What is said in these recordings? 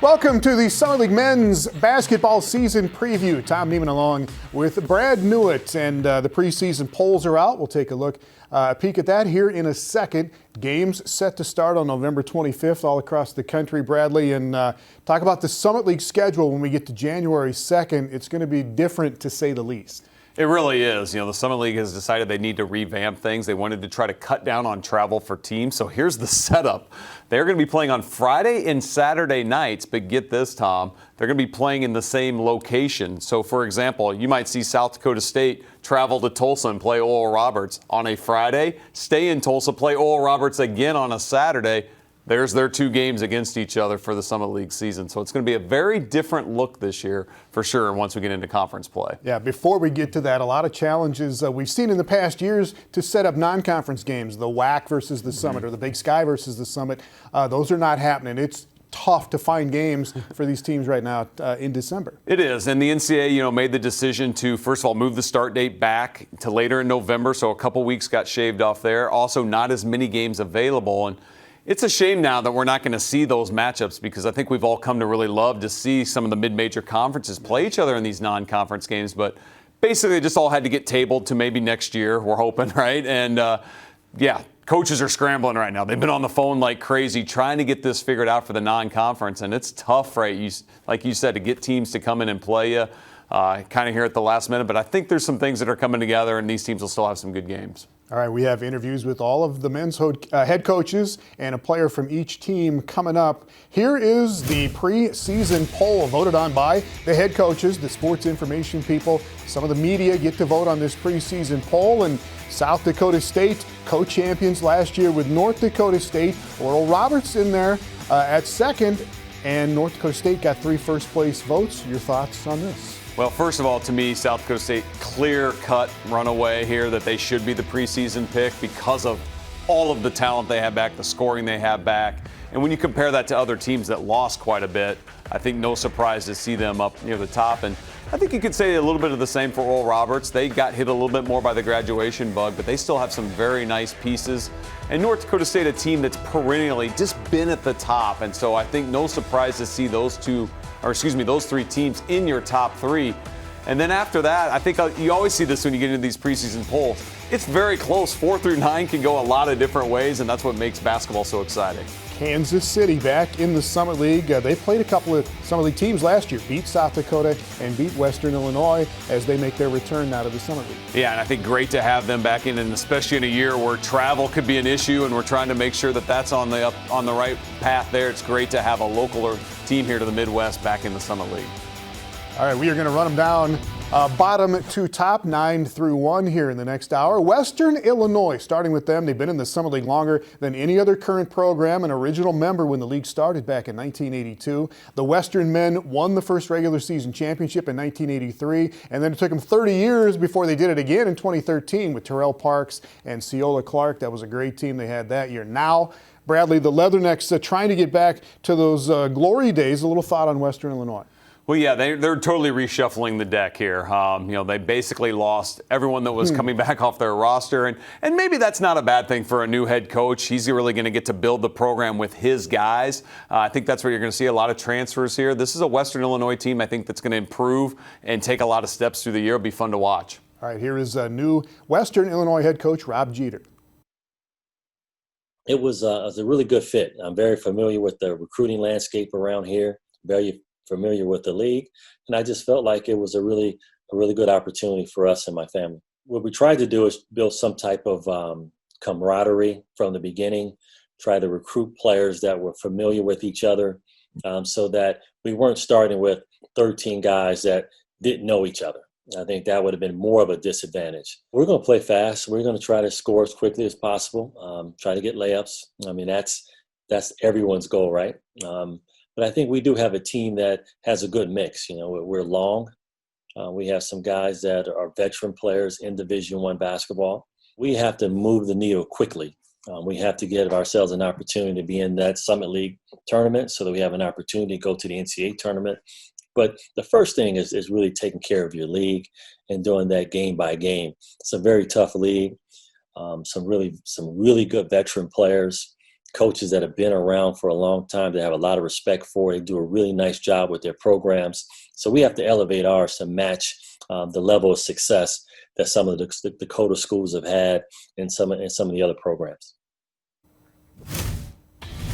Welcome to the Summer League Men's Basketball Season Preview. Tom Neiman along with Brad Newitt, and the preseason polls are out. We'll take a peek at that here in a second. Games set to start on November 25th all across the country, Bradley, and talk about the Summit League schedule when we get to January 2nd. It's going to be different, to say the least. It really is. You know, the Summit League has decided they need to revamp things. They wanted to try to cut down on travel for teams. So here's the setup. They're going to be playing on Friday and Saturday nights, but get this, Tom, they're going to be playing in the same location. So, for example, you might see South Dakota State travel to Tulsa and play Oral Roberts on a Friday, stay in Tulsa, play Oral Roberts again on a Saturday. There's their two games against each other for the Summit League season. So it's going to be a very different look this year for sure once we get into conference play. Yeah, before we get to that, a lot of challenges we've seen in the past years to set up non-conference games, the WAC versus the Summit or the Big Sky versus the Summit. Those are not happening. It's tough to find games for these teams right now in December. It is, and the NCAA, made the decision to, first of all, move the start date back to later in November, so a couple weeks got shaved off there. Also, not as many games available, and it's a shame now that we're not going to see those matchups because I think we've all come to really love to see some of the mid-major conferences play each other in these non-conference games. But basically, they just all had to get tabled to maybe next year, we're hoping, right? And, coaches are scrambling right now. They've been on the phone like crazy trying to get this figured out for the non-conference. And it's tough, right? Like you said, to get teams to come in and play you kind of here at the last minute. But I think there's some things that are coming together, and these teams will still have some good games. All right, we have interviews with all of the men's head coaches and a player from each team coming up. Here is the preseason poll voted on by the head coaches, the sports information people. Some of the media get to vote on this preseason poll, and South Dakota State, co-champions last year with North Dakota State. Oral Roberts in there at second, and North Dakota State got 3 first-place votes. Your thoughts on this? Well, first of all, to me, South Dakota State, clear-cut runaway here that they should be the preseason pick because of all of the talent they have back, the scoring they have back. And when you compare that to other teams that lost quite a bit, I think no surprise to see them up near the top. And I think you could say a little bit of the same for Oral Roberts. They got hit a little bit more by the graduation bug, but they still have some very nice pieces. And North Dakota State, a team that's perennially just been at the top. And so I think no surprise to see those 3 teams in your top 3. And then after that, I think you always see this when you get into these preseason polls. It's very close. 4 through 9 can go a lot of different ways, and that's what makes basketball so exciting. Kansas City back in the Summit League. They played a couple of Summit League teams last year, beat South Dakota and beat Western Illinois as they make their return now to the Summit League. Yeah, and I think great to have them back in, and especially in a year where travel could be an issue, and we're trying to make sure that that's on the right path there. It's great to have a local team here to the Midwest back in the Summit League. All right, we are going to run them down bottom to top, 9 through 1 here in the next hour. Western Illinois, starting with them. They've been in the Summit League longer than any other current program, an original member when the league started back in 1982. The Western men won the first regular season championship in 1983, and then it took them 30 years before they did it again in 2013 with Terrell Parks and 'Ciola Clark. That was a great team they had that year. Now, Bradley, the Leathernecks trying to get back to those glory days. A little thought on Western Illinois. Well, yeah, they're totally reshuffling the deck here. They basically lost everyone that was coming back off their roster. And maybe that's not a bad thing for a new head coach. He's really going to get to build the program with his guys. I think that's where you're going to see a lot of transfers here. This is a Western Illinois team, I think, that's going to improve and take a lot of steps through the year. It'll be fun to watch. All right, here is new Western Illinois head coach Rob Jeter. It was a really good fit. I'm very familiar with the recruiting landscape around here, very familiar with the league, and I just felt like it was a really good opportunity for us and my family. What we tried to do is build some type of camaraderie from the beginning, try to recruit players that were familiar with each other so that we weren't starting with 13 guys that didn't know each other. I think that would have been more of a disadvantage. We're going to play fast. We're going to try to score as quickly as possible, try to get layups. I mean, that's everyone's goal, right? But I think we do have a team that has a good mix. We're long. We have some guys that are veteran players in Division I basketball. We have to move the needle quickly. We have to give ourselves an opportunity to be in that Summit League tournament so that we have an opportunity to go to the NCAA tournament. But the first thing is really taking care of your league and doing that game by game. It's a very tough league. Some really good veteran players. coaches that have been around for a long time, that have a lot of respect for. They do a really nice job with their programs. So we have to elevate ours to match the level of success that some of the Dakota schools have had in some of the other programs.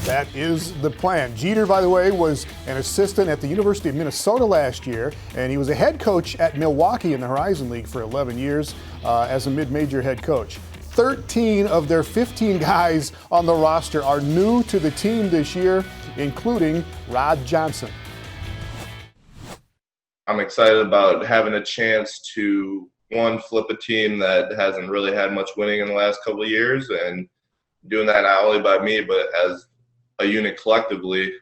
That is the plan. Jeter, by the way, was an assistant at the University of Minnesota last year, and he was a head coach at Milwaukee in the Horizon League for 11 years as a mid-major head coach. 13 of their 15 guys on the roster are new to the team this year, including Rod Johnson. I'm excited about having a chance to, one, flip a team that hasn't really had much winning in the last couple of years, and doing that not only by me, but as a unit collectively.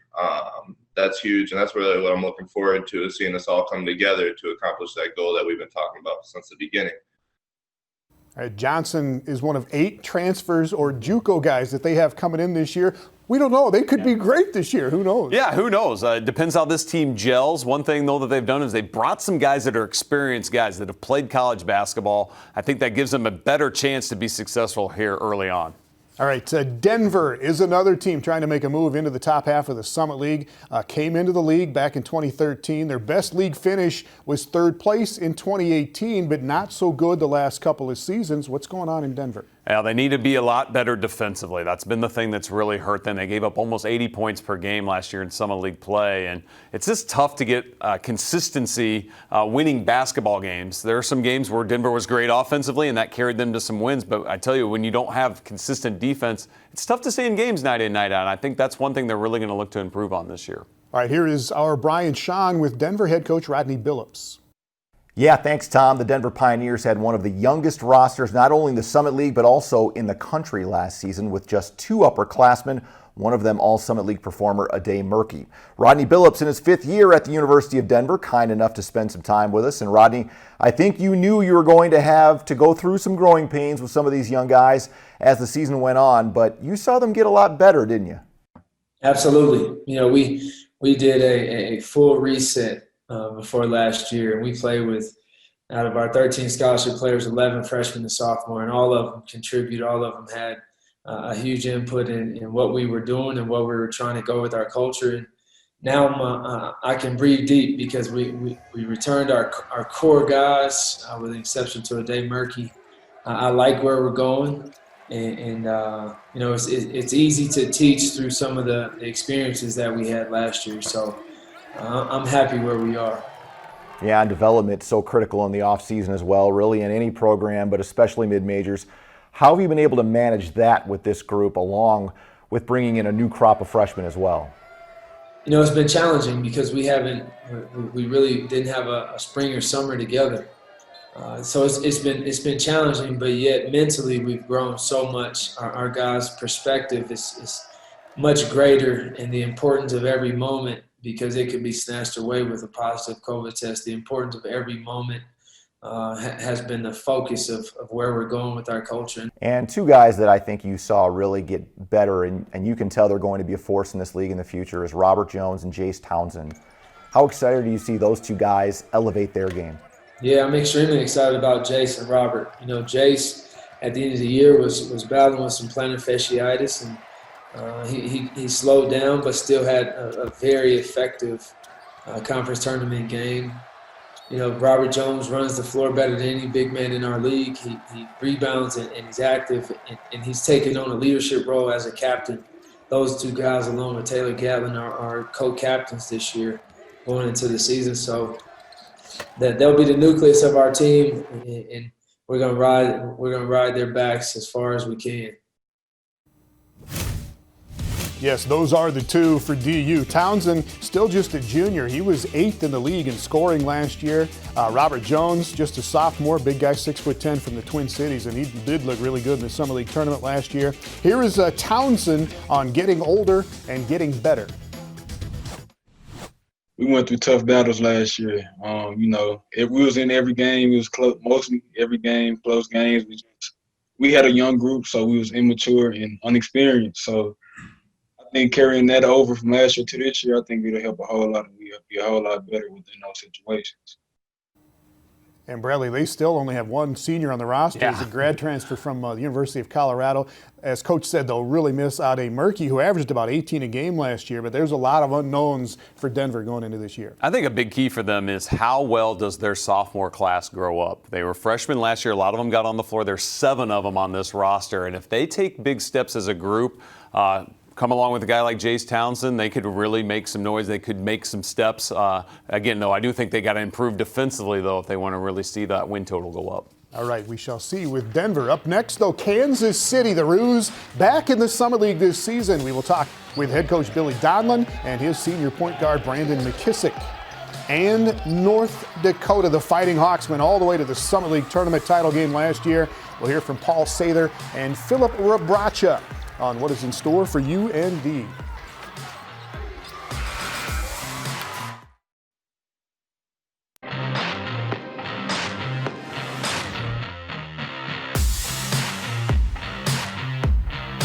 That's huge, and that's really what I'm looking forward to, is seeing us all come together to accomplish that goal that we've been talking about since the beginning. Johnson is one of 8 transfers or JUCO guys that they have coming in this year. We don't know. They could be great this year. Who knows? Yeah, who knows? It depends how this team gels. One thing, though, that they've done is they brought some guys that are experienced guys that have played college basketball. I think that gives them a better chance to be successful here early on. All right, Denver is another team trying to make a move into the top half of the Summit League. Came into the league back in 2013. Their best league finish was 3rd place in 2018, but not so good the last couple of seasons. What's going on in Denver? Yeah, they need to be a lot better defensively. That's been the thing that's really hurt them. They gave up almost 80 points per game last year in Summit League play, and it's just tough to get consistency winning basketball games. There are some games where Denver was great offensively, and that carried them to some wins, but I tell you, when you don't have consistent defense, it's tough to stay in games night in, night out, and I think that's one thing they're really going to look to improve on this year. All right, here is our Brian Sean with Denver head coach Rodney Billups. Yeah, thanks, Tom. The Denver Pioneers had one of the youngest rosters, not only in the Summit League, but also in the country last season, with just 2 upperclassmen, one of them All-Summit League performer 𝗬𝗏 Murky. Rodney Billups, in his 5th year at the University of Denver, kind enough to spend some time with us. And Rodney, I think you knew you were going to have to go through some growing pains with some of these young guys as the season went on, but you saw them get a lot better, didn't you? Absolutely. You know, we did a full reset before last year, and we played with, out of our 13 scholarship players, 11 freshmen and sophomore, and all of them contributed. All of them had a huge input in what we were doing and what we were trying to go with our culture. And now I can breathe deep because we returned our core guys, with the exception to 𝗬𝗏 Murky. I like where we're going, and you know, it's easy to teach through some of the experiences that we had last year. So I'm happy where we are. Yeah, and development so critical in the offseason as well, really in any program, but especially mid-majors. How have you been able to manage that with this group, along with bringing in a new crop of freshmen as well? You know, it's been challenging because we really didn't have a spring or summer together. So it's been challenging, but yet mentally we've grown so much. Our guys' perspective is much greater, and the importance of every moment, because it can be snatched away with a positive COVID test. The importance of every moment has been the focus of where we're going with our culture. And 2 guys that I think you saw really get better, and you can tell they're going to be a force in this league in the future, is Robert Jones and Jace Townsend. How excited do you see those 2 guys elevate their game? Yeah, I'm extremely excited about Jace and Robert. You know, Jace at the end of the year was battling with some plantar fasciitis, and he slowed down, but still had a very effective conference tournament game. You know, Robert Jones runs the floor better than any big man in our league. He rebounds and he's active, and he's taken on a leadership role as a captain. Those 2 guys, along with Taylor Gatlin, are co-captains this year going into the season. So they'll be the nucleus of our team, and we're gonna ride their backs as far as we can. Yes, those are the 2 for DU. Townsend, still just a junior. He was 8th in the league in scoring last year. Robert Jones, just a sophomore, big guy, 6'10" from the Twin Cities, and he did look really good in the Summer League tournament last year. Here is Townsend on getting older and getting better. We went through tough battles last year. You know, we was in every game. It was close, mostly every game, close games. We had a young group, so we was immature and unexperienced. So I think carrying that over from last year to this year, I think it'll help a whole lot, and we'll be a whole lot better within those situations. And Bradley, they still only have one senior on the roster. Yeah. He's a grad transfer from the University of Colorado. As Coach said, they'll really miss 𝗬𝗲𝗏𝗂𝗧, who averaged about 18 a game last year, but there's a lot of unknowns for Denver going into this year. I think a big key for them is how well does their sophomore class grow up. They were freshmen last year. A lot of them got on the floor. There's 7 of them on this roster. And if they take big steps as a group, come along with a guy like Jace Townsend, they could really make some noise. They could make some steps. Again, though, I do think they got to improve defensively, though, if they want to really see that win total go up. All right, we shall see with Denver. Up next, though, Kansas City, the 𝗬𝗲 back in the Summit League this season. We will talk with head coach 𝗬𝗲𝗏𝗂𝗀𝗀 and his senior point guard Brandon Mckissick. And North Dakota, the Fighting Hawks, went all the way to the Summit League tournament title game last year. We'll hear from Paul Sather and 𝗬𝗲𝗏𝗂𝗀𝗀𝗀 on what is in store for UND.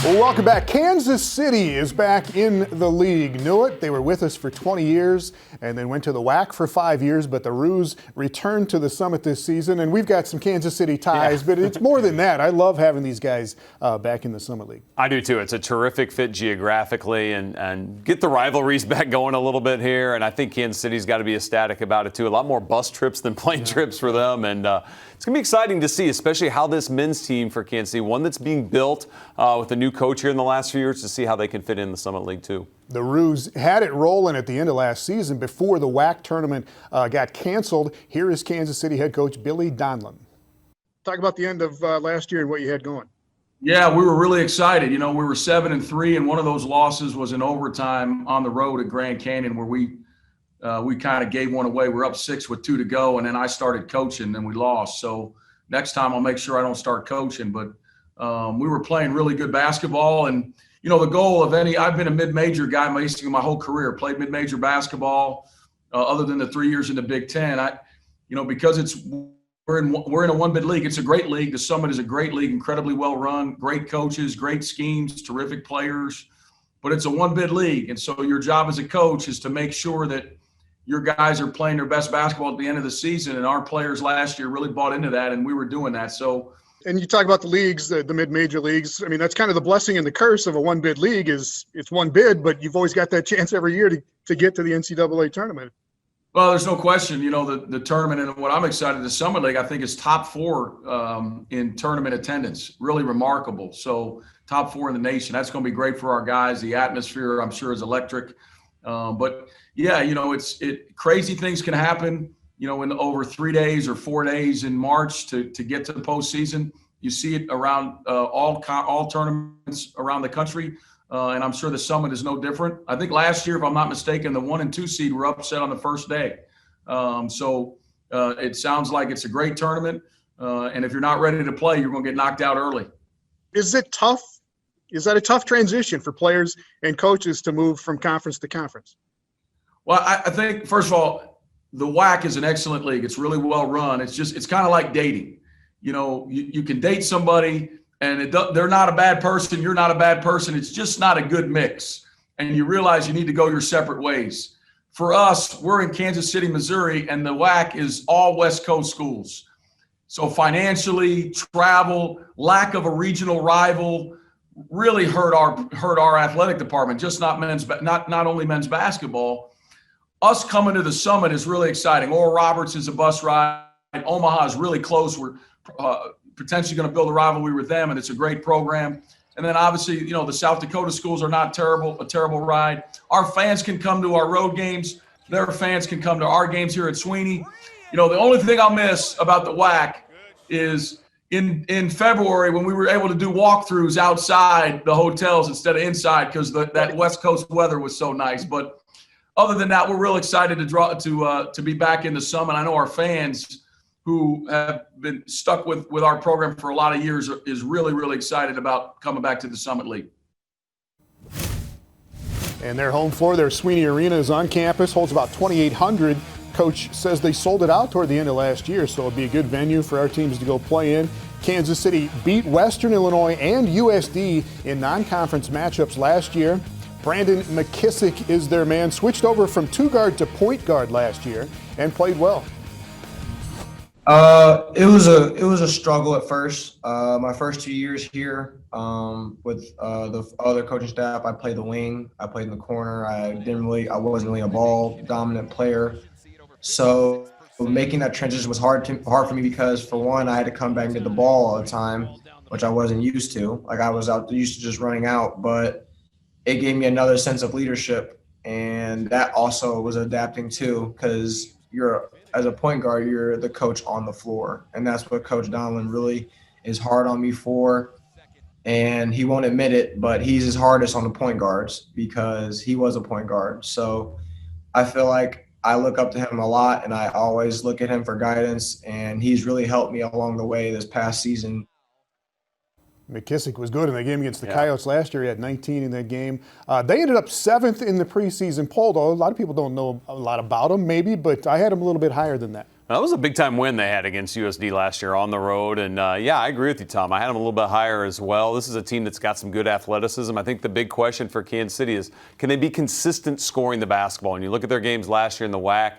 Well, welcome back. Kansas City is back in the league. Knew it. They were with us for 20 years and then went to the WAC for 5 years, but the 𝗬𝗲 returned to the Summit this season, and we've got some Kansas City ties, but it's more than that. I love having these guys back in the Summit League. I do too. It's a terrific fit geographically and get the rivalries back going a little bit here, and I think Kansas City's got to be ecstatic about it too. A lot more bus trips than plane trips for them, and it's going to be exciting to see, especially how this men's team for Kansas City, one that's being built with a new coach here in the last few years, to see how they can fit in the Summit League too. The 𝗬𝗲 had it rolling at the end of last season before the WAC tournament got canceled. Here is Kansas City head coach 𝗬𝗲𝗏𝗀𝗀𝗀𝗀. Talk about the end of last year and what you had going. Yeah, we were really excited. You know, we were 7-3, and one of those losses was in overtime on the road at Grand Canyon, where we kind of gave one away. We're up 6 with 2 to go, and then I started coaching, and we lost. So next time I'll make sure I don't start coaching. But we were playing really good basketball, and you know, the goal of I've been a mid-major guy basically my whole career, played mid-major basketball, other than the 3 years in the Big Ten. Because we're in a one-bid league. It's a great league. The Summit is a great league, incredibly well run, great coaches, great schemes, terrific players, but it's a one-bid league. And so your job as a coach is to make sure that your guys are playing their best basketball at the end of the season. And our players last year really bought into that, and we were doing that. So. And you talk about the leagues, the mid-major leagues. I mean, that's kind of the blessing and the curse of a one-bid league is it's one bid, but you've always got that chance every year to get to the NCAA tournament. Well, there's no question. You know, the tournament, and what I'm excited, the Summit League, I think is top 4 in tournament attendance. Really remarkable. So top 4 in the nation. That's going to be great for our guys. The atmosphere, I'm sure, is electric. But yeah, you know, crazy things can happen. You know, in over 3 days or 4 days in March to get to the postseason. You see it around all tournaments around the country, and I'm sure the Summit is no different. I think last year, if I'm not mistaken, the 1 and 2 seed were upset on the first day. So it sounds like it's a great tournament, and if you're not ready to play, you're going to get knocked out early. Is it tough? Is that a tough transition for players and coaches to move from conference to conference? Well, I think, first of all, the WAC is an excellent league. It's really well run. It's kind of like dating. You know, you can date somebody and they're not a bad person. You're not a bad person. It's just not a good mix. And you realize you need to go your separate ways. For us, we're in Kansas City, Missouri, and the WAC is all West Coast schools. So financially, travel, lack of a regional rival really hurt our athletic department, just not only men's basketball. Us coming to the Summit is really exciting. Oral Roberts is a bus ride. Omaha is really close. We're potentially going to build a rivalry with them, and it's a great program. And then obviously, you know, the South Dakota schools are not a terrible ride. Our fans can come to our road games. Their fans can come to our games here at Sweeny. You know, the only thing I'll miss about the WAC is in February when we were able to do walkthroughs outside the hotels instead of inside because that West Coast weather was so nice. But other than that, we're real excited to be back in the Summit. I know our fans who have been stuck with our program for a lot of years is really, really excited about coming back to the Summit League. And their home floor, their Sweeny Arena, is on campus, holds about 2,800. Coach says they sold it out toward the end of last year, so it'll be a good venue for our teams to go play in. Kansas City beat Western Illinois and USD in non-conference matchups last year. Brandon Mckissick is their man, switched over from 2 guard to point guard last year and played well. It was a struggle at first. My first 2 years here, with the other coaching staff, I played the wing. I played in the corner. I wasn't really a ball dominant player. So making that transition was hard for me because, for one, I had to come back and get the ball all the time, which I wasn't used to. Like, I was used to just running out, but it gave me another sense of leadership, and that also was adapting too, because as a point guard, you're the coach on the floor, and that's what Coach Donlin really is hard on me for. And he won't admit it, but he's his hardest on the point guards because he was a point guard. So I feel like I look up to him a lot, and I always look at him for guidance, and he's really helped me along the way this past season. Mckissick was good in that game against the Coyotes last year. He had 19 in that game. They ended up 7th in the preseason poll, though. A lot of people don't know a lot about them, maybe, but I had them a little bit higher than that. That was a big-time win they had against USD last year on the road. And, yeah, I agree with you, Tom. I had them a little bit higher as well. This is a team that's got some good athleticism. I think the big question for Kansas City is, can they be consistent scoring the basketball? And you look at their games last year in the WAC,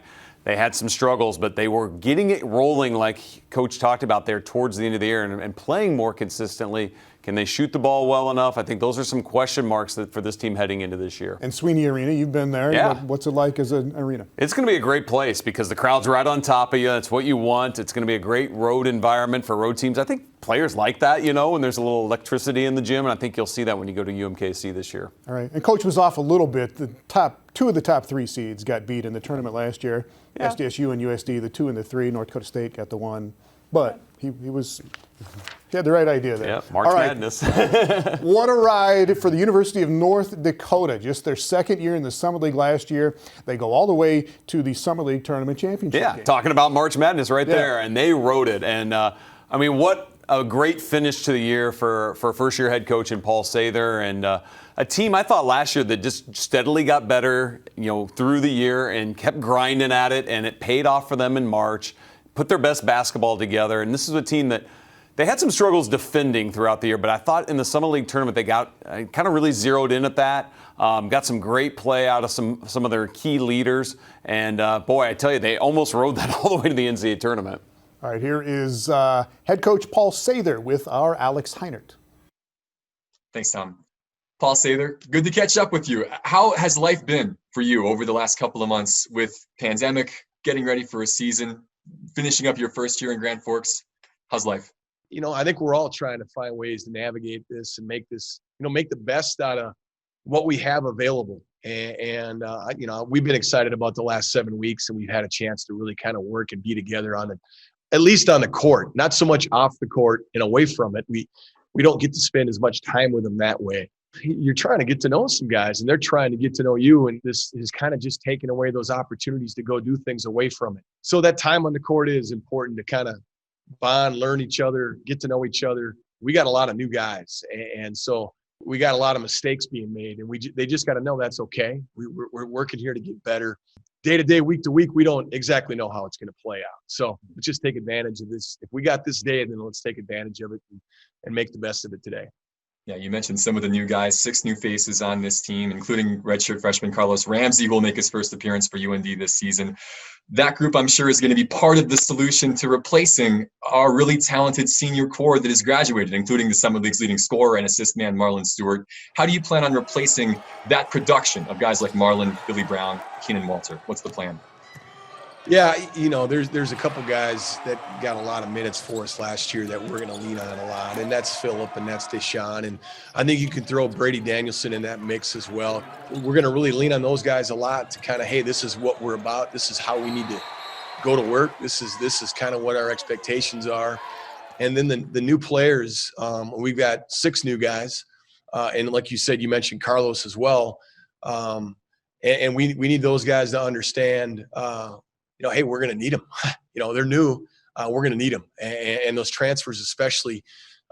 they had some struggles, but they were getting it rolling like Coach talked about there towards the end of the year and playing more consistently. Can they shoot the ball well enough? I think those are some question marks for this team heading into this year. And Sweeney Arena, you've been there. Yeah. What's it like as an arena? It's going to be a great place because the crowd's right on top of you. It's what you want. It's going to be a great road environment for road teams. I think players like that, when there's a little electricity in the gym, and I think you'll see that when you go to UMKC this year. All right. And Coach was off a little bit. Two of the top 3 seeds got beat in the tournament last year. Yeah. SDSU and USD, the 2 and the 3. North Dakota State got the 1. But he had the right idea there. Yeah, March Madness. What a ride for the University of North Dakota. Just their second year in the Summer League last year. They go all the way to the Summer League Tournament Championship game. Talking about March Madness right there. And they rode it. And, what a great finish to the year for first-year head coach in Paul Sather. And a team I thought last year that just steadily got better, through the year and kept grinding at it. And it paid off for them in March. Put their best basketball together. And this is a team that they had some struggles defending throughout the year, but I thought in the Summer League tournament they got kind of really zeroed in at that. Got some great play out of some of their key leaders. And, boy, I tell you, they almost rode that all the way to the NCAA tournament. All right, here is head coach Paul Sather with our Alex Heinert. Thanks, Tom. Paul Sather, good to catch up with you. How has life been for you over the last couple of months with pandemic, getting ready for a season, finishing up your first year in Grand Forks? How's life? I think we're all trying to find ways to navigate this and make this, make the best out of what we have available. And we've been excited about the last 7 weeks, and we've had a chance to really kind of work and be together at least on the court, not so much off the court and away from it. We don't get to spend as much time with them that way. You're trying to get to know some guys, and they're trying to get to know you, and this is kind of just taking away those opportunities to go do things away from it. So that time on the court is important to kind of bond, learn each other, get to know each other. We got a lot of new guys, and so we got a lot of mistakes being made, and they just got to know that's okay. We're working here to get better. Day to day, week to week, we don't exactly know how it's going to play out. So let's just take advantage of this. If we got this day, then let's take advantage of it and make the best of it today. Yeah, you mentioned some of the new guys, 6 new faces on this team, including redshirt freshman Carlos Ramsey, who will make his first appearance for UND this season. That group, I'm sure, is going to be part of the solution to replacing our really talented senior core that has graduated, including the Summer League's leading scorer and assist man, Marlon Stewart. How do you plan on replacing that production of guys like Marlon, Billy Brown, Keenan Walter? What's the plan? Yeah, there's a couple guys that got a lot of minutes for us last year that we're going to lean on a lot, and that's Phillip and that's Deshang, and I think you can throw Brady Danielson in that mix as well. We're going to really lean on those guys a lot to kind of, hey, this is what we're about. This is how we need to go to work. This is kind of what our expectations are. And then the new players, we've got 6 new guys, and like you said, you mentioned Carlos as well, and we need those guys to understand. Hey, we're going to need them. They're new. We're going to need them. And those transfers especially,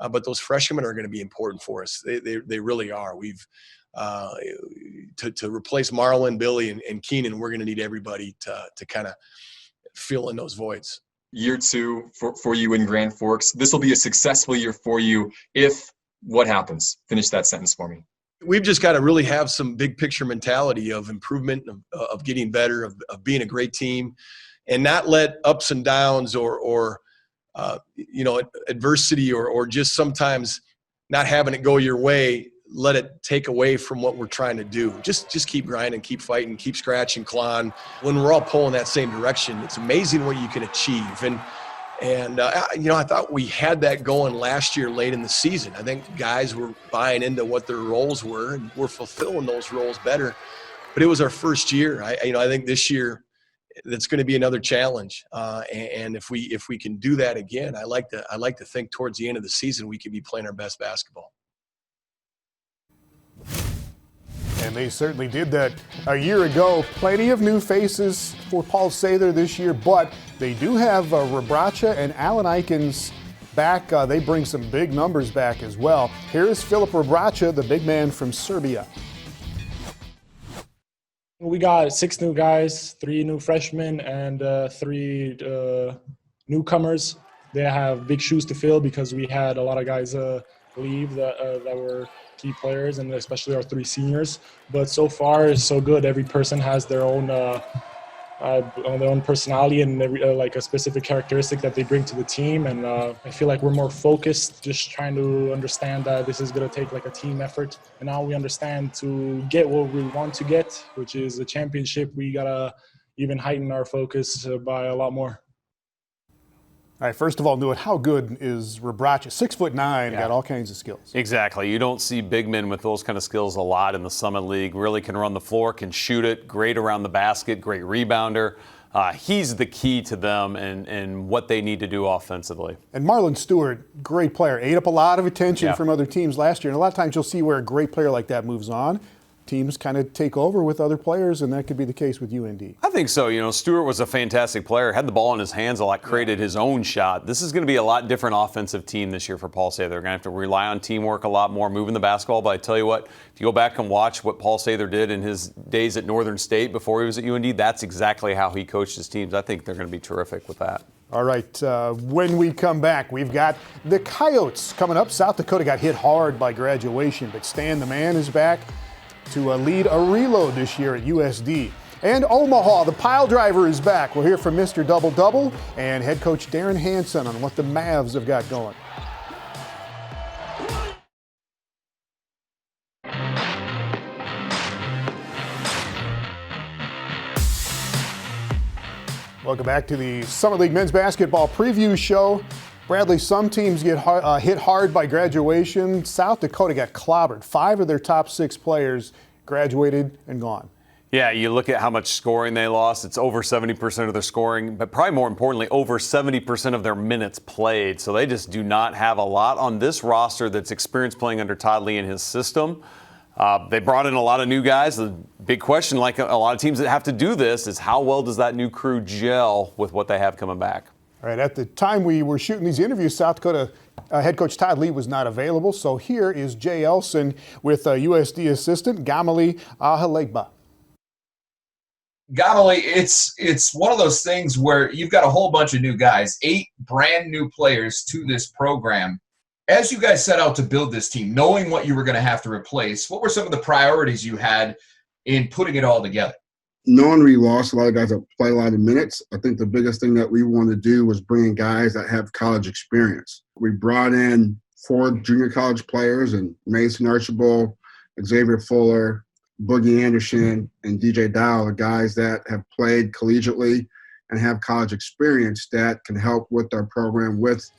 but those freshmen are going to be important for us. They really are. We've to replace Marlon, Billy, and Keenan, we're going to need everybody to kind of fill in those voids. Year 2 for you in Grand Forks. This will be a successful year for you if what happens? Finish that sentence for me. We've just got to really have some big picture mentality of improvement, of getting better, of being a great team, and not let ups and downs or adversity or just sometimes not having it go your way, let it take away from what we're trying to do. Just keep grinding, keep fighting, keep scratching, clawing. When we're all pulling that same direction, it's amazing what you can achieve. And I thought we had that going last year late in the season. I think guys were buying into what their roles were and we're fulfilling those roles better. But it was our first year. I think this year that's going to be another challenge. And if we can do that again, I like to think towards the end of the season we could be playing our best basketball. And they certainly did that a year ago. Plenty of new faces for Paul Sather this year, but they do have 𝗬𝗲𝗿𝗂𝗀𝗀 and Alan Aikens back. They bring some big numbers back as well. Here is 𝗬𝗲𝗴𝗂𝗀𝗀𝗀𝗀, the big man from Serbia. We got 6 new guys, 3 new freshmen, and 3 newcomers. They have big shoes to fill because we had a lot of guys leave that were key players, and especially our 3 seniors. But so far, so good. Every person has their own personality and like a specific characteristic that they bring to the team. And I feel like we're more focused, just trying to understand that this is going to take like a team effort. And now we understand to get what we want to get, which is a championship. We got to even heighten our focus by a lot more. All right, first of all, Ewart, how good is 𝗬𝗲𝗴𝗂𝗀𝗀𝗀𝗀, 6'9", got all kinds of skills. Exactly. You don't see big men with those kind of skills a lot in the Summit League. Really can run the floor, can shoot it, great around the basket, great rebounder. He's the key to them and what they need to do offensively. And Marlon Stewart, great player, ate up a lot of attention from other teams last year. And a lot of times you'll see where a great player like that moves on. Teams kind of take over with other players, and that could be the case with UND. I think so. Stewart was a fantastic player, had the ball in his hands a lot, created his own shot. This is going to be a lot different offensive team this year for Paul Sather. They're going to have to rely on teamwork a lot more, moving the basketball. But I tell you what, if you go back and watch what Paul Sather did in his days at Northern State before he was at UND, that's exactly how he coached his teams. I think they're going to be terrific with that. All right, when we come back, we've got the Coyotes coming up. South Dakota got hit hard by graduation, but Stan the Man is back to lead a reload this year at USD. And Omaha, the pile driver, is back. We'll hear from Mr. 𝗬𝗏𝗏𝗏𝗏 and head coach Darren Hansen on what the Mavs have got going. Welcome back to the Summit League Men's Basketball Preview Show. Bradley, some teams get hit hard by graduation. South Dakota got clobbered. 5 of their top 6 players graduated and gone. Yeah, you look at how much scoring they lost. It's over 70% of their scoring, but probably more importantly, over 70% of their minutes played. So they just do not have a lot on this roster that's experienced playing under Todd Lee and his system. They brought in a lot of new guys. The big question, like a lot of teams that have to do this, is how well does that new crew gel with what they have coming back? All right, at the time we were shooting these interviews, South Dakota head coach Todd Lee was not available. So here is Jay Elson with USD assistant 𝗬𝗲𝗏𝗂𝗏𝗂𝗏𝗂𝗏. 𝗬𝗏𝗏𝗏𝗂𝗏, it's one of those things where you've got a whole bunch of new guys, 8 brand new players to this program. As you guys set out to build this team, knowing what you were going to have to replace, what were some of the priorities you had in putting it all together? Knowing we lost a lot of guys that play a lot of minutes, I think the biggest thing that we wanted to do was bring in guys that have college experience. We brought in 4 junior college players, and Mason Archibald, Xavier Fuller, Boogie Anderson, and DJ Dow, the guys that have played collegiately and have college experience that can help with our program with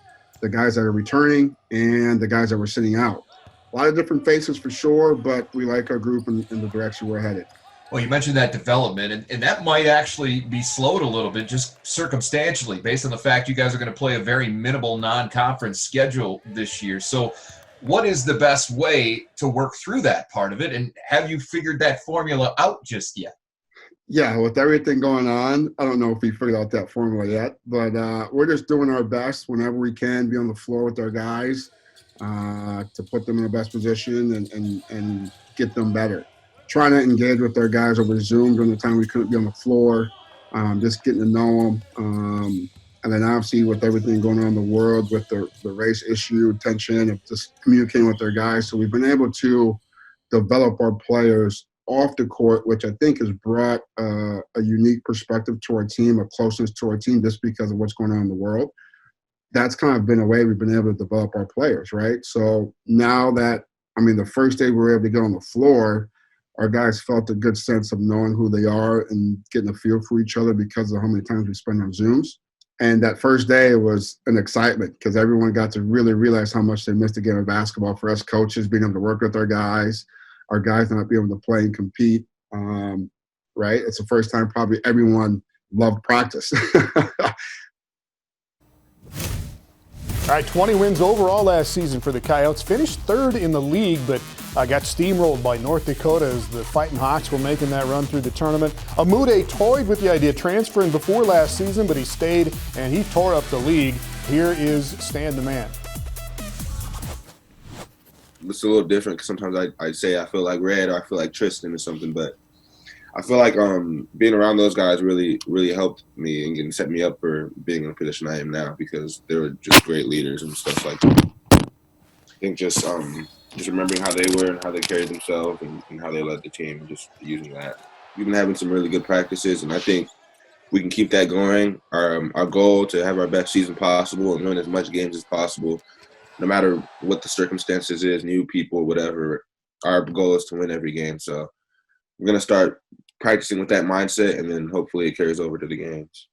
the guys that are returning and the guys that were sitting out. A lot of different faces for sure, but we like our group in the direction we're headed. Well, you mentioned that development, and that might actually be slowed a little bit just circumstantially based on the fact you guys are going to play a very minimal non-conference schedule this year. So what is the best way to work through that part of it, and have you figured that formula out just yet? Yeah, with everything going on, I don't know if we figured out that formula yet, but we're just doing our best whenever we can be on the floor with our guys to put them in the best position and get them better. Trying to engage with our guys over Zoom during the time we couldn't be on the floor, just getting to know them. And then obviously with everything going on in the world with the race issue, tension, of just communicating with our guys. So we've been able to develop our players off the court, which I think has brought a unique perspective to our team, a closeness to our team just because of what's going on in the world. that's kind of been a way we've been able to develop our players, right? So now that, the first day we were able to get on the floor, our guys felt a good sense of knowing who they are and getting a feel for each other because of how many times we spend on Zooms. And that first day was an excitement because everyone got to really realize how much they missed the game of basketball. For us coaches, being able to work with our guys not being able to play and compete, right? It's the first time probably everyone loved practice. All right, 20 wins overall last season for the Coyotes. Finished third in the league, but got steamrolled by North Dakota as the Fighting Hawks were making that run through the tournament. 𝗬𝗲𝗡 toyed with the idea of transferring before last season, but he stayed and he tore up the league. Here is Stan the Man. It's a little different because sometimes I say I feel like Red or I feel like Tristan or something, but I feel like being around those guys really helped me and set me up for being in the position I am now because they were just great leaders and stuff like that. I think just remembering how they were and how they carried themselves and how they led the team, and just using that. We've been having some really good practices, and I think we can keep that going. Our goal to have our best season possible and win as much games as possible, no matter what the circumstances is, new people, whatever. Our goal is to win every game. So we're going to start practicing with that mindset, and then hopefully it carries over to the games.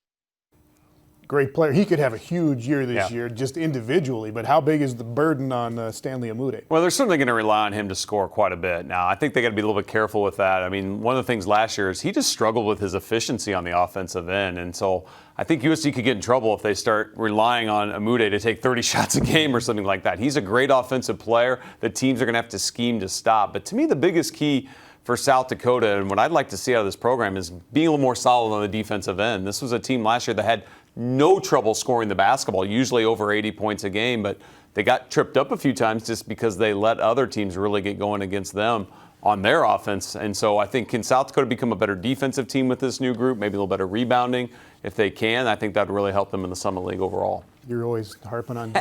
Great player. He could have a huge year this year just individually, but how big is the burden on Stanley 𝗬𝗂𝗡? Well, they're certainly going to rely on him to score quite a bit. Now, I think they got to be a little bit careful with that. One of the things last year is he just struggled with his efficiency on the offensive end, and so I think USC could get in trouble if they start relying on 𝗬𝗬𝗡 to take 30 shots a game or something like that. He's a great offensive player that teams are going to have to scheme to stop. But to me, the biggest key for South Dakota and what I'd like to see out of this program is being a little more solid on the defensive end. This was a team last year that had no trouble scoring the basketball, usually over 80 points a game, but they got tripped up a few times just because they let other teams really get going against them on their offense. And so I think, can South Dakota become a better defensive team with this new group, maybe a little better rebounding? If they can, I think that would really help them in the Summit League overall. You're always harping on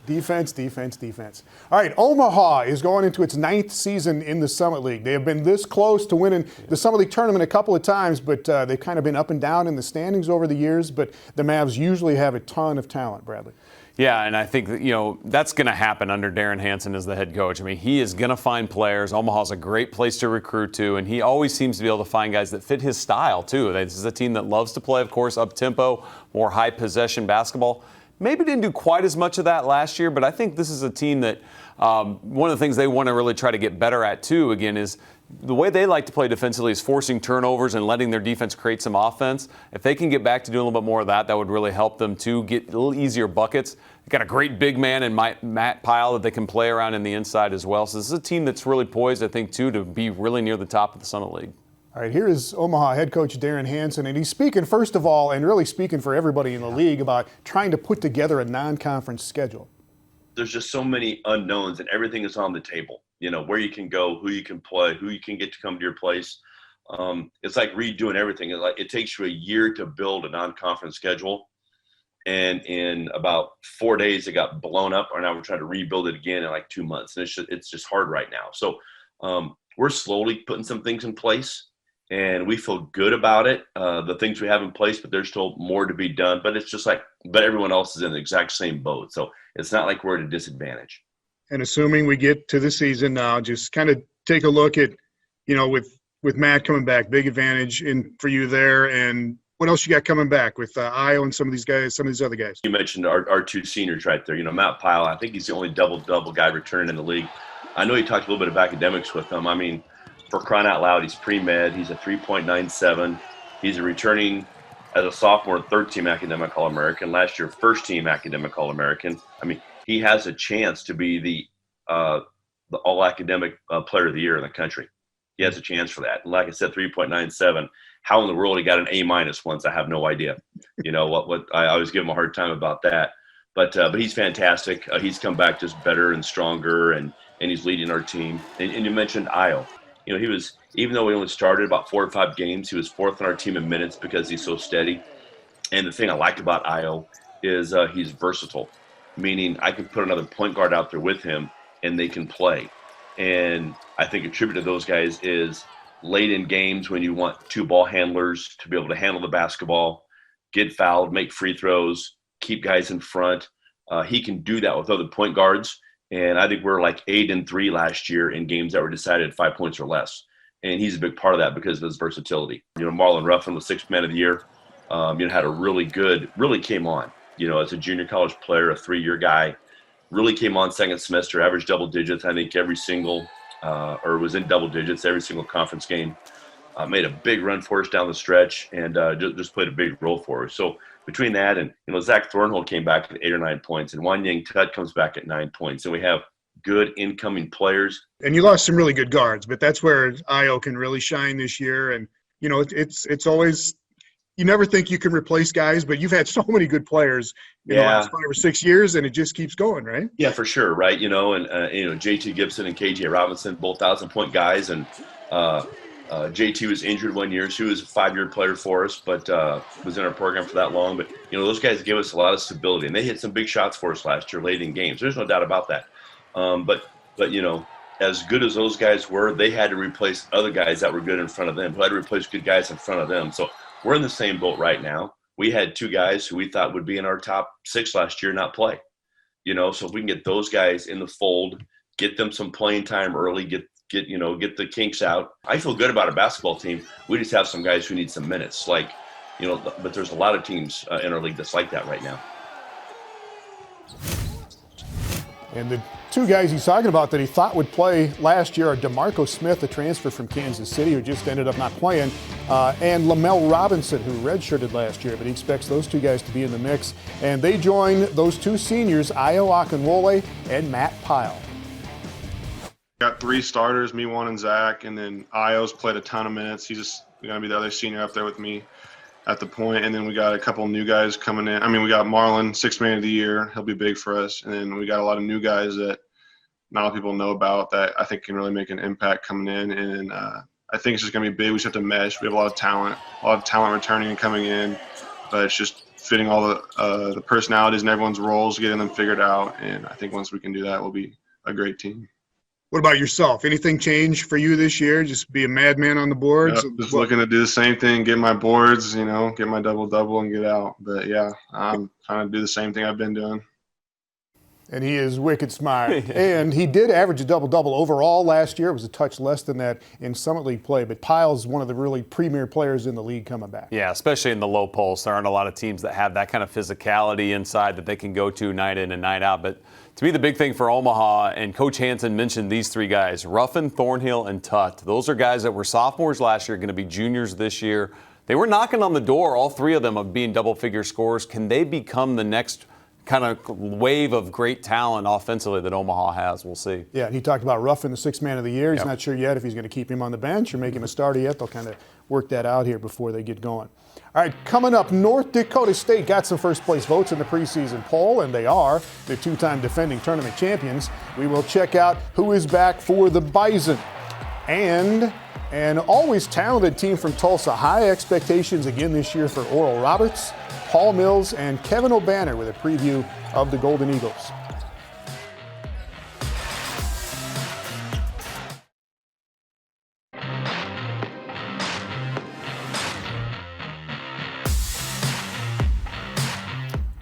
defense. Defense. All right, Omaha is going into its 9th season in the Summit League. They have been this close to winning the Summit League tournament a couple of times, but they've kind of been up and down in the standings over the years. But the Mavs usually have a ton of talent, Bradley. Yeah, and I think that, that's going to happen under Darren Hansen as the head coach. He is going to find players. Omaha's a great place to recruit to, and he always seems to be able to find guys that fit his style, too. This is a team that loves to play, of course, up-tempo, more high-possession basketball. Maybe didn't do quite as much of that last year, but I think this is a team that one of the things they want to really try to get better at, too, again, is the way they like to play defensively is forcing turnovers and letting their defense create some offense. If they can get back to doing a little bit more of that, that would really help them, too, get a little easier buckets. They've got a great big man in Matt Pyle that they can play around in the inside as well. So this is a team that's really poised, I think, too, to be really near the top of the Summit League. All right, here is Omaha head coach Darren Hansen, and he's speaking, first of all, and really speaking for everybody in the league about trying to put together a non-conference schedule. There's just so many unknowns, and everything is on the table. Where you can go, who you can play, who you can get to come to your place. It's like redoing everything. It takes you a year to build a non-conference schedule, and in about 4 days it got blown up, and now we're trying to rebuild it again in like 2 months. And it's just hard right now. So we're slowly putting some things in place. And we feel good about it, the things we have in place, but there's still more to be done. But it's just but everyone else is in the exact same boat. So it's not like we're at a disadvantage. And assuming we get to the season now, just kind of take a look at, with Matt coming back, big advantage for you there. And what else you got coming back with Io and some of these guys, some of these other guys? You mentioned our two seniors right there. Matt Pyle, I think he's the only double-double guy returning in the league. I know you talked a little bit of academics with him. For crying out loud, he's pre-med. He's a 3.97. He's a returning as a sophomore, third-team academic All-American. Last year, first-team academic All-American. He has a chance to be the All-Academic Player of the Year in the country. He has a chance for that. And like I said, 3.97. How in the world he got an A- once, I have no idea. What I always give him a hard time about that. But he's fantastic. He's come back just better and stronger, and he's leading our team. And you mentioned Io. He was, even though we only started about 4 or 5 games, he was 4th on our team in minutes because he's so steady. And the thing I like about Io is he's versatile, meaning I can put another point guard out there with him and they can play. And I think a tribute to those guys is late in games when you want 2 ball handlers to be able to handle the basketball, get fouled, make free throws, keep guys in front. he can do that with other point guards. And I think we're like 8-3 last year in games that were decided 5 points or less. And he's a big part of that because of his versatility. Marlon Ruffin was 6th man of the year. Had a really came on, as a junior college player, a 3-year guy, really came on second semester, averaged double digits, I think every single, or was in double digits every single conference game. Made a big run for us down the stretch and just played a big role for us. So between that and, Zach Thornhill came back at 8 or 9 points and 𝗏𝗂𝗃𝗃 comes back at 9 points. And we have good incoming players. And you lost some really good guards, but that's where Io can really shine this year. And, it's always – you never think you can replace guys, but you've had so many good players in the last 5 or 6 years, and it just keeps going, right? Yeah, for sure, right? JT Gibson and Kj Robinson, both 1,000-point guys, and JT was injured 1 year. She was a 5-year player for us, but was in our program for that long. But, those guys give us a lot of stability, and they hit some big shots for us last year late in games. There's no doubt about that. But as good as those guys were, they had to replace other guys that were good in front of them, who had to replace good guys in front of them. So we're in the same boat right now. We had 2 guys who we thought would be in our top 6 last year not play. So if we can get those guys in the fold, get them some playing time early, get the kinks out. I feel good about our basketball team. We just have some guys who need some minutes. But there's a lot of teams in our league that's like that right now. And the 2 guys he's talking about that he thought would play last year are Demarco Smith, a transfer from Kansas City, who just ended up not playing, and 𝗬𝗲𝗏𝗂𝗏 Robinson, who redshirted last year, but he expects those 2 guys to be in the mix. And they join those 2 seniors, 𝗬𝗏𝗏𝗏𝗃𝗏𝗏 and Matt Pyle. Got 3 starters, me, 1, and Zach, and then Io's played a ton of minutes. He's just going to be the other senior up there with me at the point. And then we got a couple new guys coming in. We got Marlon, 6th man of the year. He'll be big for us. And then we got a lot of new guys that not a lot of people know about that I think can really make an impact coming in. And I think it's just going to be big. We just have to mesh. We have a lot of talent returning and coming in. But it's just fitting all the personalities and everyone's roles, getting them figured out. And I think once we can do that, we'll be a great team. What about yourself? Anything change for you this year? Just be a madman on the boards? Yep, just looking to do the same thing, get my boards, get my double-double and get out. But, yeah, I'm trying to do the same thing I've been doing. And he is wicked smart. And he did average a double-double overall last year. It was a touch less than that in Summit League play. But Pyle's one of the really premier players in the league coming back. Yeah, especially in the low post. There aren't a lot of teams that have that kind of physicality inside that they can go to night in and night out. But to me, the big thing for Omaha, and Coach Hansen mentioned these 3 guys, Ruffin, Thornhill, and Tutt. Those are guys that were sophomores last year, going to be juniors this year. They were knocking on the door, all 3 of them, of being double-figure scorers. Can they become the next kind of wave of great talent offensively that Omaha has? We'll see. Yeah, and he talked about Ruffin, the 6th man of the year. He's not sure yet if he's going to keep him on the bench or make him a starter yet. They'll kind of work that out here before they get going. All right, coming up, North Dakota State got some first-place votes in the preseason poll, and they are the 2-time defending tournament champions. We will check out who is back for the Bison. And an always talented team from Tulsa. High expectations again this year for Oral Roberts, Paul Mills, and Kevin O'Banner with a preview of the Golden Eagles.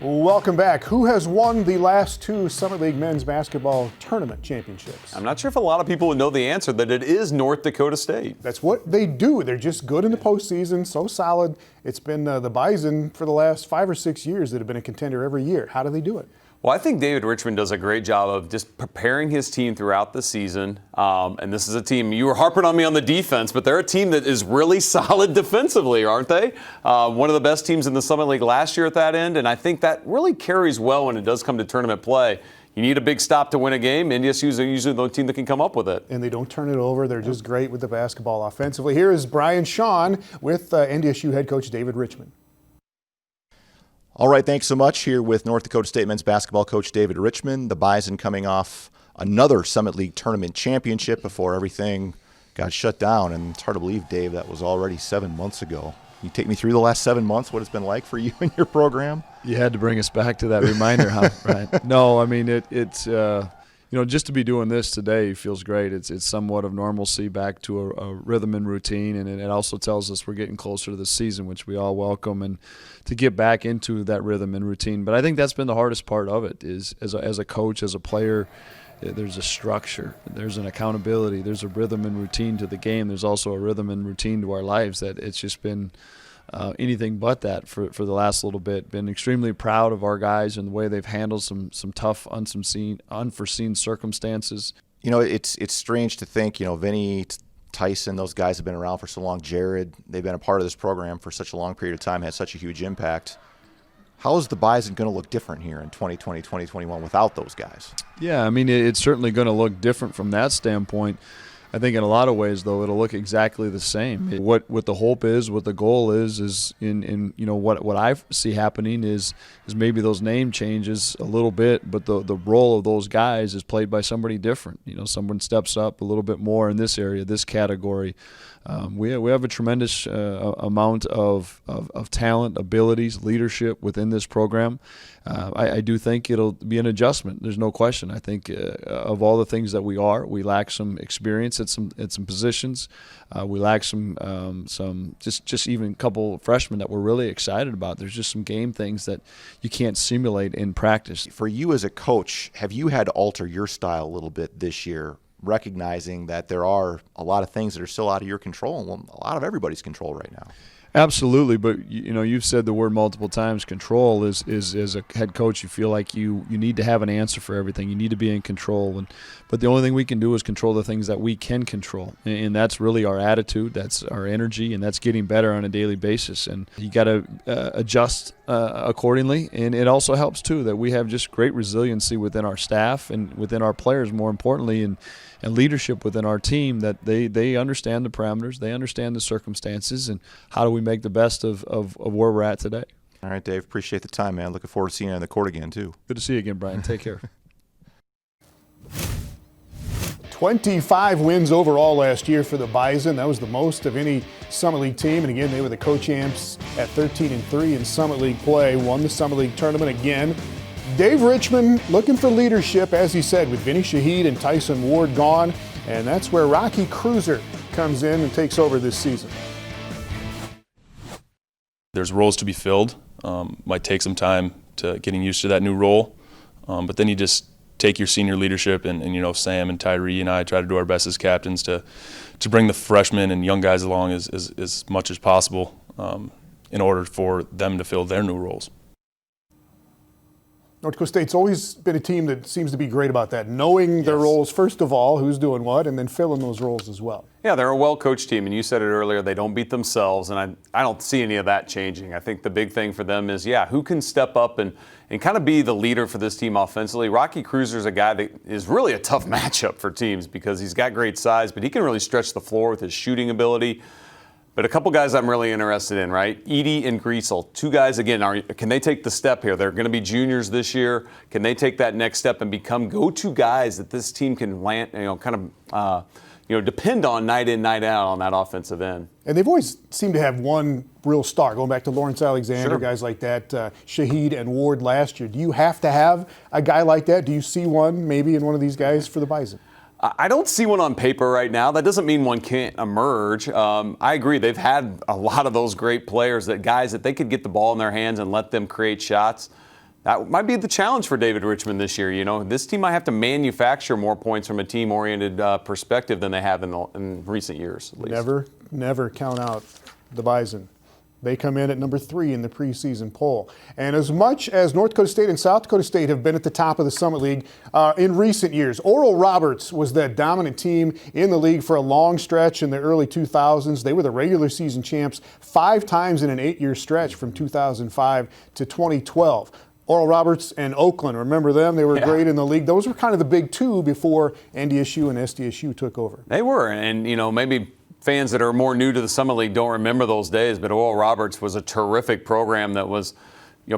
Welcome back. Who has won the last 2 Summit League men's basketball tournament championships? I'm not sure if a lot of people would know the answer, that it is North Dakota State. That's what they do. They're just good in the postseason, so solid. It's been the Bison for the last 5 or 6 years that have been a contender every year. How do they do it? Well, I think David Richmond does a great job of just preparing his team throughout the season. And this is a team, you were harping on me on the defense, but they're a team that is really solid defensively, aren't they? One of the best teams in the Summit League last year at that end, and I think that really carries well when it does come to tournament play. You need a big stop to win a game. NDSU is usually the team that can come up with it. And they don't turn it over. They're just great with the basketball offensively. Here is Brian Shawn with NDSU head coach David Richmond. All right, thanks so much. Here with North Dakota State men's basketball coach David Richmond. The Bison coming off another Summit League tournament championship before everything got shut down. And it's hard to believe, Dave, that was already 7 months ago. Can you take me through the last 7 months, what it's been like for you and your program? You had to bring us back to that reminder, huh? Right. No, I mean, it's just to be doing this today feels great. It's somewhat of normalcy back to a rhythm and routine, and it also tells us we're getting closer to the season, which we all welcome, and to get back into that rhythm and routine. But I think that's been the hardest part of it is as a coach, as a player, there's a structure, there's an accountability, there's a rhythm and routine to the game. There's also a rhythm and routine to our lives that it's just been anything but that for the last little bit. Been extremely proud of our guys and the way they've handled some tough, unforeseen circumstances. It's strange to think, Vinny, Tyson, those guys have been around for so long. Jared, they've been a part of this program for such a long period of time, had such a huge impact. How is the Bison going to look different here in 2020, 2021 without those guys? Yeah, I mean, it's certainly going to look different from that standpoint. I think in a lot of ways, though, it'll look exactly the same. What the hope is, what the goal is in what I see happening is maybe those name changes a little bit, but the role of those guys is played by somebody different. Someone steps up a little bit more in this area, this category. We have a tremendous amount of talent, abilities, leadership within this program. I do think it'll be an adjustment. There's no question. I think of all the things that we lack some experience at some positions. We lack some just even a couple of freshmen that we're really excited about. There's just some game things that you can't simulate in practice. For you as a coach, have you had to alter your style a little bit this year, recognizing that there are a lot of things that are still out of your control, and a lot of everybody's control right now? Absolutely, but you've said the word multiple times. Control is as a head coach, you feel like you need to have an answer for everything. You need to be in control, but the only thing we can do is control the things that we can control, and that's really our attitude, that's our energy, and that's getting better on a daily basis. And you got to adjust accordingly, and it also helps too that we have just great resiliency within our staff and within our players, more importantly, and leadership within our team, that they understand the parameters, they understand the circumstances, and how do we make the best of where we're at today. All right, Dave, appreciate the time, man. Looking forward to seeing you on the court again, too. Good to see you again, Brian. Take care. 25 wins overall last year for the Bison. That was the most of any Summit League team. And again, they were the co-champs at 13-3 in Summit League play, won the Summit League tournament again. Dave Richmond looking for leadership, as he said, with Vinny Shaheed and Tyson Ward gone. And that's where Rocky Cruiser comes in and takes over this season. There's roles to be filled. Might take some time to getting used to that new role. But then you just take your senior leadership and Sam and Tyree and I try to do our best as captains to bring the freshmen and young guys along as much as possible in order for them to fill their new roles. North Dakota State's always been a team that seems to be great about that, knowing their roles, first of all, who's doing what, and then filling those roles as well. Yeah, they're a well-coached team, and you said it earlier, they don't beat themselves, and I don't see any of that changing. I think the big thing for them is, who can step up and kind of be the leader for this team offensively. Rocky Cruiser's a guy that is really a tough matchup for teams because he's got great size, but he can really stretch the floor with his shooting ability. But a couple guys I'm really interested in, right? 𝗬𝗲and 𝗬𝗲𝗀𝗀, two guys, again, can they take the step here? They're going to be juniors this year. Can they take that next step and become go-to guys that this team can land, depend on night in, night out on that offensive end? And they've always seemed to have one real star, going back to Lawrence Alexander, guys like that, Shaheed and Ward last year. Do you have to have a guy like that? Do you see one maybe in one of these guys for the Bison? I don't see one on paper right now. That doesn't mean one can't emerge. I agree. They've had a lot of those great players, guys that they could get the ball in their hands and let them create shots. That might be the challenge for David Richmond this year. This team might have to manufacture more points from a team-oriented perspective than they have in recent years, at least. Never count out the Bison. They come in at number 3 in the preseason poll. And as much as North Dakota State and South Dakota State have been at the top of the Summit League in recent years, Oral Roberts was that dominant team in the league for a long stretch in the early 2000s. They were the regular season champs 5 times in an 8-year stretch from 2005 to 2012. Oral Roberts and Oakland, remember them? They were great in the league. Those were kind of the big two before NDSU and SDSU took over. They were, and maybe fans that are more new to the Summit League don't remember those days, but Oral Roberts was a terrific program that was,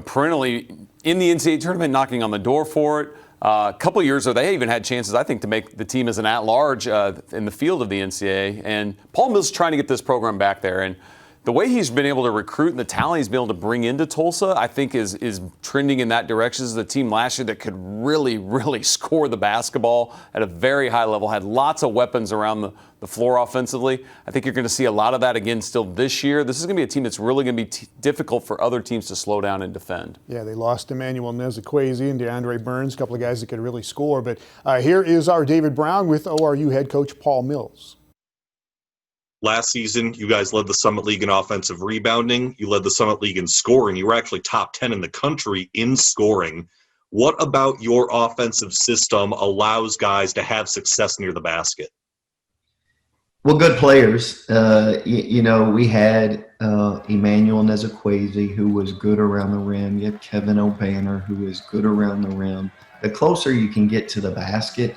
perennially in the NCAA tournament, knocking on the door for it. A couple of years ago, they even had chances, I think, to make the team as an at-large in the field of the NCAA. And Paul Mills is trying to get this program back there. And the way he's been able to recruit and the talent he's been able to bring into Tulsa, I think is trending in that direction. This is a team last year that could really, really score the basketball at a very high level, had lots of weapons around the floor offensively. I think you're going to see a lot of that again still this year. This is going to be a team that's really going to be difficult for other teams to slow down and defend. Yeah, they lost Emmanuel 𝗬𝗂𝗧 and DeAndre Burns, a couple of guys that could really score. But here is our David Brown with ORU head coach Paul Mills. Last season, you guys led the Summit League in offensive rebounding. You led the Summit League in scoring. You were actually top 10 in the country in scoring. What about your offensive system allows guys to have success near the basket? Well, good players. We had Emmanuel 𝗬𝗂𝗧, who was good around the rim. You had Kevin O'Banner, who was good around the rim. The closer you can get to the basket,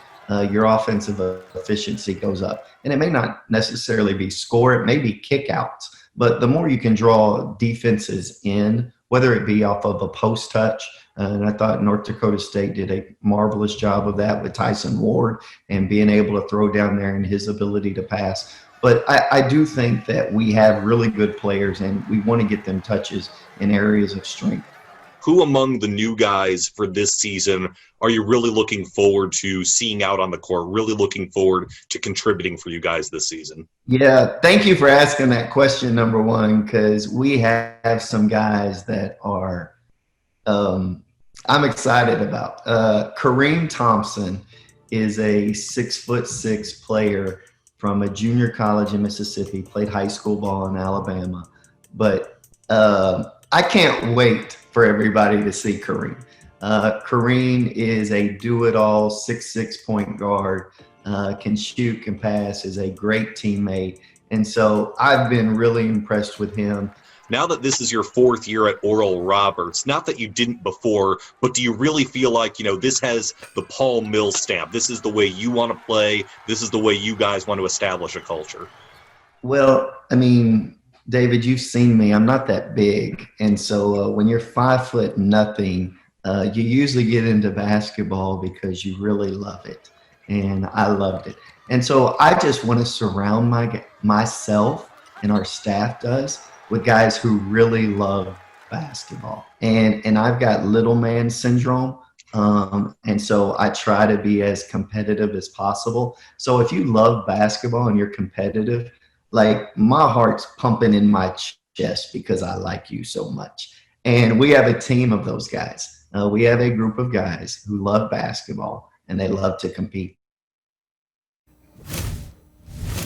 your offensive efficiency goes up. And it may not necessarily be score, it may be kickouts. But the more you can draw defenses in, whether it be off of a post touch, and I thought North Dakota State did a marvelous job of that with Tyson Ward and being able to throw down there and his ability to pass. But I do think that we have really good players and we want to get them touches in areas of strength. Who among the new guys for this season are you really looking forward to seeing out on the court, really looking forward to contributing for you guys this season? Yeah, thank you for asking that question, number one, because we have some guys that are I'm excited about. Kareem Thompson is a 6'6" player from a junior college in Mississippi, played high school ball in Alabama. But I can't wait for everybody to see Kareem. Kareem is a do-it-all 6'6" point guard, can shoot, can pass, is a great teammate. And so I've been really impressed with him. Now that this is your fourth year at Oral Roberts, not that you didn't before, but do you really feel like, this has the Paul Mills stamp? This is the way you want to play. This is the way you guys want to establish a culture. Well, David, you've seen me. I'm not that big. And so when you're 5'0", you usually get into basketball because you really love it. And I loved it. And so I just want to surround myself, and our staff does, with guys who really love basketball. And I've got little man syndrome. And so I try to be as competitive as possible. So if you love basketball and you're competitive, like my heart's pumping in my chest because I like you so much. And we have a team of those guys. We have a group of guys who love basketball and they love to compete.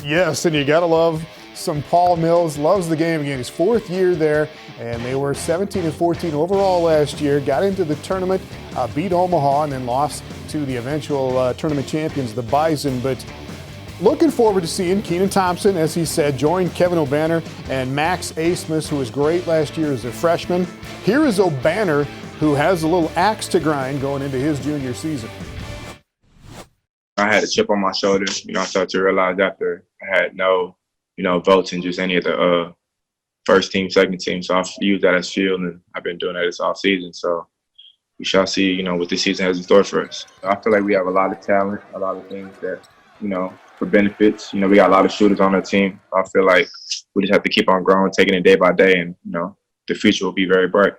Yes, and you got to love some Paul Mills. Loves the game again. His fourth year there, and they were 17-14 overall last year. Got into the tournament, beat Omaha, and then lost to the eventual tournament champions, the Bison. But looking forward to seeing Keenan Thompson, as he said, join Kevin O'Banner and Max Asmus, who was great last year as a freshman. Here is O'Banner, who has a little axe to grind going into his junior season. I had a chip on my shoulder. I started to realize after I had no votes in just any of the first team, second team. So I've used that as fuel, and I've been doing that this off season. So we shall see, what this season has in store for us. I feel like we have a lot of talent, a lot of things that, for benefits. We got a lot of shooters on our team. I feel like we just have to keep on growing, taking it day by day, and, the future will be very bright.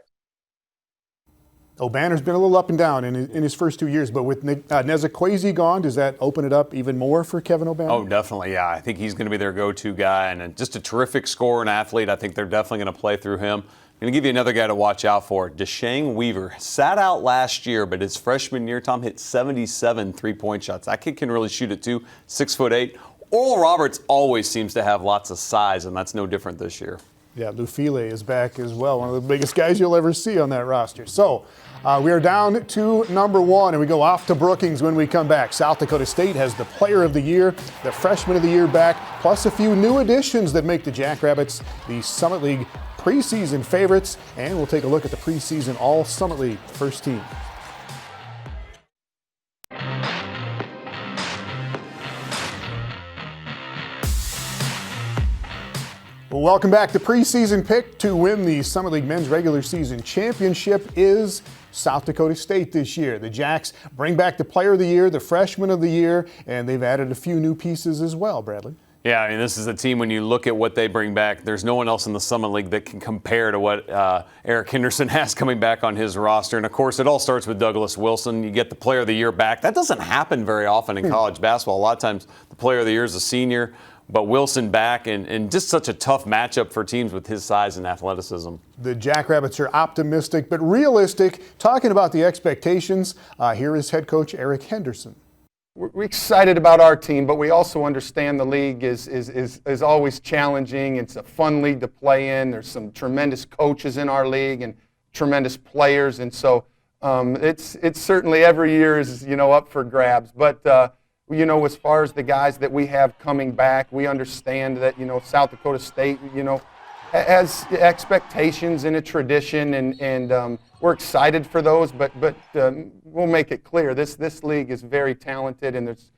O'Banner's been a little up and down in his first 2 years, but with 𝗬𝗂𝗧 gone, does that open it up even more for Kevin O'Banner? Oh, definitely, yeah. I think he's going to be their go-to guy and just a terrific scorer and athlete. I think they're definitely going to play through him. I'm going to give you another guy to watch out for. Deshang Weaver sat out last year, but his freshman year, Tom, hit 77 three-point shots. That kid can really shoot it too, 6'8". Oral Roberts always seems to have lots of size, and that's no different this year. Yeah, 𝗬𝗲𝗧 is back as well, one of the biggest guys you'll ever see on that roster. So we are down to number one, and we go off to Brookings when we come back. South Dakota State has the Player of the Year, the Freshman of the Year back, plus a few new additions that make the Jackrabbits the Summit League preseason favorites. And we'll take a look at the preseason All-Summit League first team. Well, welcome back. The preseason pick to win the Summit League Men's Regular Season Championship is South Dakota State this year. The Jacks bring back the Player of the Year, the Freshman of the Year, and they've added a few new pieces as well, Bradley. Yeah, I mean, this is a team, when you look at what they bring back, there's no one else in the Summit League that can compare to what Eric Henderson has coming back on his roster. And, of course, it all starts with Douglas Wilson. You get the Player of the Year back. That doesn't happen very often in college basketball. A lot of times the Player of the Year is a senior, but Wilson back and just such a tough matchup for teams with his size and athleticism. The Jackrabbits are optimistic but realistic. Talking about the expectations, here is head coach Eric Henderson. We're excited about our team, but we also understand the league is always challenging. It's a fun league to play in. There's some tremendous coaches in our league and tremendous players, and so it's certainly every year is up for grabs. But as far as the guys that we have coming back, we understand that South Dakota State has expectations and a tradition, and we're excited for those, but we'll make it clear, this league is very talented, and there's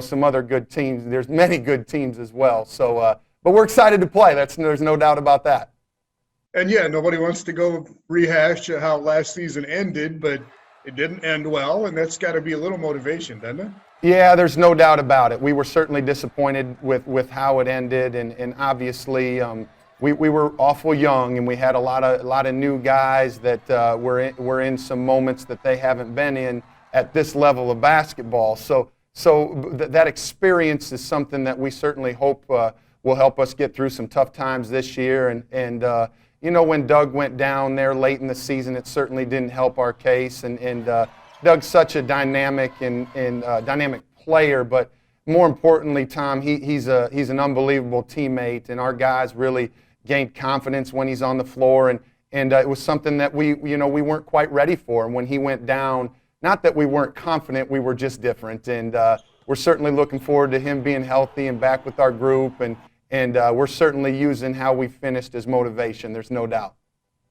some other good teams. There's many good teams as well. So, but we're excited to play. There's no doubt about that. And yeah, nobody wants to go rehash how last season ended, but it didn't end well, and that's got to be a little motivation, doesn't it? Yeah, there's no doubt about it. We were certainly disappointed with how it ended, and obviously. We were awful young, and we had a lot of new guys that were in some moments that they haven't been in at this level of basketball. So that experience is something that we certainly hope will help us get through some tough times this year. And when Doug went down there late in the season, it certainly didn't help our case. And Doug's such a dynamic and dynamic player, but more importantly, Tom, he's an unbelievable teammate, and our guys really gained confidence when he's on the floor, and it was something that we weren't quite ready for. And when he went down, not that we weren't confident, we were just different. And we're certainly looking forward to him being healthy and back with our group, and we're certainly using how we finished as motivation. There's no doubt.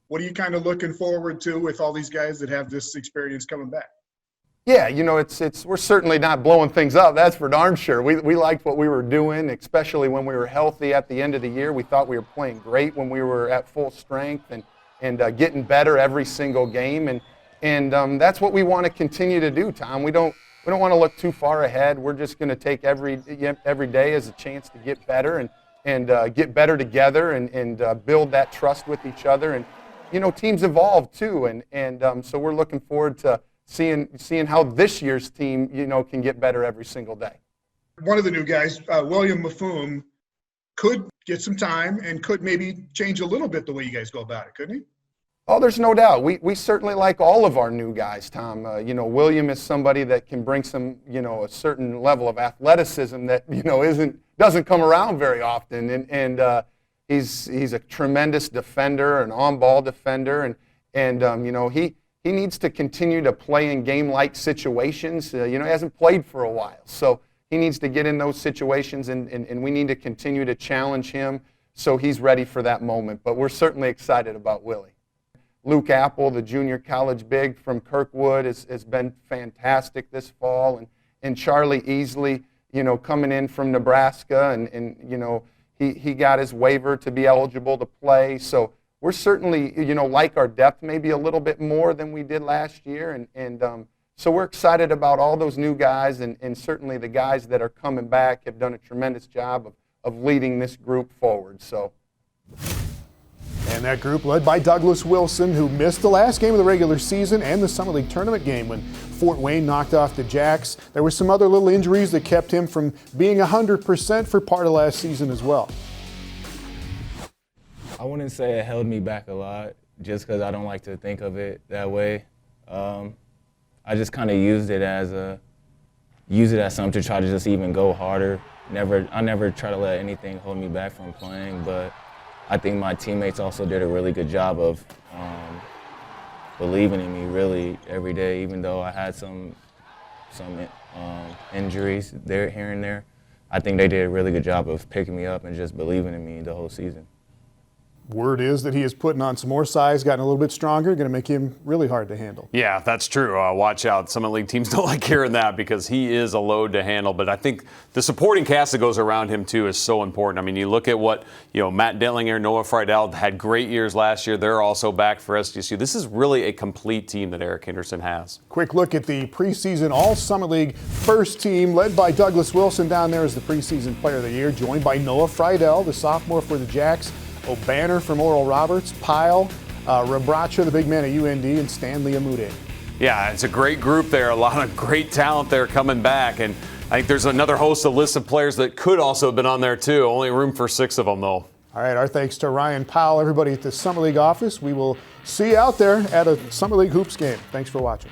What are you kind of looking forward to with all these guys that have this experience coming back? Yeah, we're certainly not blowing things up. That's for darn sure. We liked what we were doing, especially when we were healthy at the end of the year. We thought we were playing great when we were at full strength and getting better every single game. And that's what we want to continue to do, Tom. We don't want to look too far ahead. We're just going to take every day as a chance to get better and get better together and build that trust with each other. And teams evolve too, and so we're looking forward to seeing how this year's team, can get better every single day. One of the new guys, William Mafume, could get some time and could maybe change a little bit the way you guys go about it, couldn't he? Oh, there's no doubt. We certainly like all of our new guys, Tom. William is somebody that can bring some, a certain level of athleticism that, doesn't come around very often. And he's a tremendous defender, an on-ball defender, and he needs to continue to play in game-like situations. He hasn't played for a while. So he needs to get in those situations, and we need to continue to challenge him so he's ready for that moment. But we're certainly excited about Willie. Luke Apple, the junior college big from Kirkwood, has been fantastic this fall. And Charlie Easley, coming in from Nebraska, and he got his waiver to be eligible to play. So we're certainly, like our depth maybe a little bit more than we did last year. And so we're excited about all those new guys, and certainly the guys that are coming back have done a tremendous job of leading this group forward. And that group led by Douglas Wilson, who missed the last game of the regular season and the Summer League tournament game when Fort Wayne knocked off the Jacks. There were some other little injuries that kept him from being 100% for part of last season as well. I wouldn't say it held me back a lot, just because I don't like to think of it that way. I just kind of used it as something to try to just even go harder. I never try to let anything hold me back from playing, but I think my teammates also did a really good job of believing in me really every day, even though I had some injuries there, here and there. I think they did a really good job of picking me up and just believing in me the whole season. Word is that he is putting on some more size, gotten a little bit stronger, going to make him really hard to handle. Yeah, that's true. Watch out. Summit League teams don't like hearing that because he is a load to handle. But I think the supporting cast that goes around him, too, is so important. I mean, you look at what, Matt Dentlinger, Noah Friedel had great years last year. They're also back for SDSU. This is really a complete team that Eric Henderson has. Quick look at the preseason All-Summit League first team, led by Douglas Wilson down there as the preseason player of the year, joined by Noah Friedel, the sophomore for the Jacks, O'Banner from Oral Roberts, Pyle, 𝗬𝗲𝗴𝘂𝗂𝗏, the big man at UND, and Stanley Moody. Yeah, it's a great group there. A lot of great talent there coming back. And I think there's another host of list of players that could also have been on there, too. Only room for 6 of them, though. All right, our thanks to Ryan Powell, everybody at the Summit League office. We will see you out there at a Summit League Hoops game. Thanks for watching.